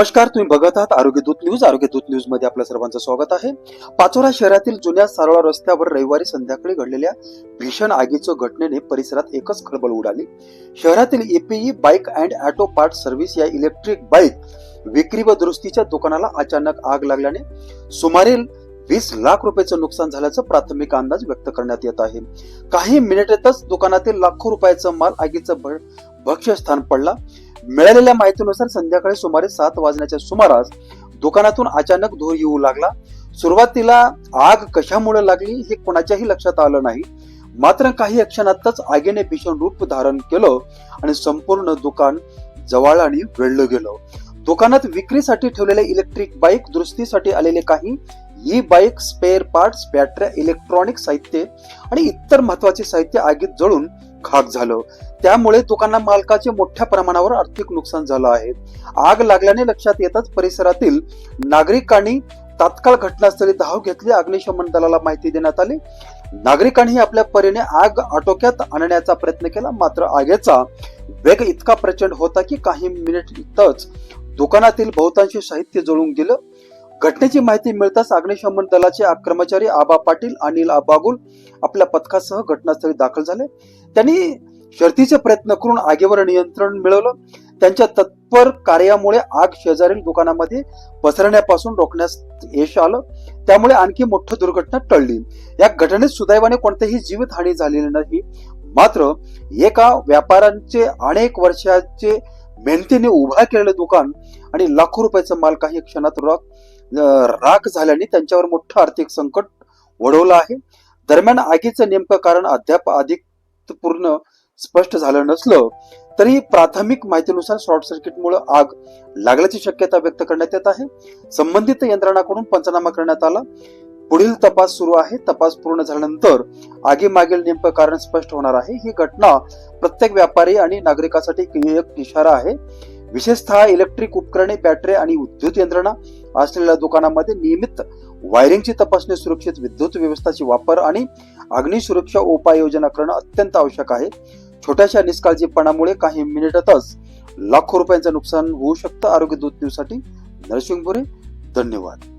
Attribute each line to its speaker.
Speaker 1: नमस्कार, तुम्ही बघत आहात आरोग्य दूत न्यूज. आरोग्य दूत न्यूज मध्ये आपल्या सर्वांचं स्वागत आहे. पाचोरा शहरातील जुन्या सारोळा रस्त्यावर रविवारी संध्याकाळी घडलेल्या भीषण आगीच्या घटनेने परिसरात एकच खळबळ उडाली. शहरातील APE bike and auto part service या इलेक्ट्रिक बाईक विक्री व दुरुस्तीच्या दुकानाला अचानक आग लागल्याने सुमारे 20 लाख रुपयाचं नुकसान झाल्याचं प्राथमिक अंदाज व्यक्त करण्यात येत आहे. काही मिनिटातच दुकानातील लाखो रुपयाचा माल आगीचं भक्ष्यस्थान पडला. मिळालेल्या माहितीनुसार संध्याकाळी सुमारे 7 वाजण्याच्या सुमारास दुकानातून अचानक धूर येऊ लागला. सुरुवातीला आग कशामुळे लागली हे कोणाच्याही लक्षात आलं नाही. मात्र काही क्षणातच आगीने भीषण रूप धारण केलं आणि संपूर्ण दुकान जवाळाने वेढलं गेलं. दुकानात विक्रीसाठी ठेवलेल्या इलेक्ट्रिक बाईक, दुरुस्तीसाठी आलेले काही ई बाईक, स्पेअर पार्ट्स, बॅटऱ्या, इलेक्ट्रॉनिक साहित्य आणि इतर महत्वाचे साहित्य आगीत जळून खाक झालं. त्यामुळे दुकाना मालकाचे मोठ्या प्रमाणावर आर्थिक नुकसान झालं आहे. आग लागल्याने लक्षात येताच परिसरातील नागरिकांनी तात्काळ घटनास्थळी धाव घेतली. अग्निशमन दलाला माहिती देण्यात आली. नागरिकांनी आपल्या परीने आग आटोक्यात आणण्याचा प्रयत्न केला. मात्र आगीचा वेग इतका प्रचंड होता की काही मिनिटातच दुकानातील बहुतांश साहित्य जळून गेलं. घटनेची माहिती मिळताच अग्निशमन दलाचे कर्मचारी आबा पाटील, अनिल बागुल आपल्या पथकासह घटनास्थळी दाखल झाले. त्यांनी शर्थीचे प्रयत्न करून आगीवर नियंत्रण मिळवलं. त्यांच्या तत्पर कार्यामुळे आग शेजारील दुकानामध्ये पसरण्यापासून रोखण्यास यश आलं. त्यामुळे आणखी मोठी दुर्घटना टळली. या घटनेत सुदैवाने कोणतीही जीवितहानी झालेली नाही. मात्र एका व्यापाऱ्यांचे अनेक वर्षाचे मेहनतीने उभा केलेलं दुकान आणि लाखो रुपयाचा माल काही क्षणात राख झाल्याने त्यांच्यावर मोठं आर्थिक संकट ओढवलं आहे. दरम्यान आगीचं नेमकं कारण अद्याप पूर्ण स्पष्ट झालं नसलं तरी प्राथमिक माहितीनुसार शॉर्ट सर्किटमुळे आग लागल्याची शक्यता व्यक्त करण्यात येत आहे. संबंधित यंत्रणाकडून पंचनामा करण्यात आला. पुढील तपास सुरू आहे. तपास पूर्ण झाल्यानंतर आगीमागील नेमकं कारण स्पष्ट होणार आहे. ही घटना प्रत्येक व्यापारी आणि नागरिकांसाठी एक इशारा आहे. विशेषतः इलेक्ट्रिक उपकरणे, बॅटरी आणि विद्युत यंत्रणा असलेल्या दुकानामध्ये नियमित वायरिंगची तपासणी, सुरक्षित विद्युत व्यवस्थेचा वापर आणि अग्निसुरक्षा उपाययोजना करणं अत्यंत आवश्यक आहे. छोट्याशा निष्काळजीपणामुळे काही मिनिटातच लाखो रुपयांचं नुकसान होऊ शकतं. आरोग्य दूत न्यूज साठी नरसिंहपुरे. धन्यवाद.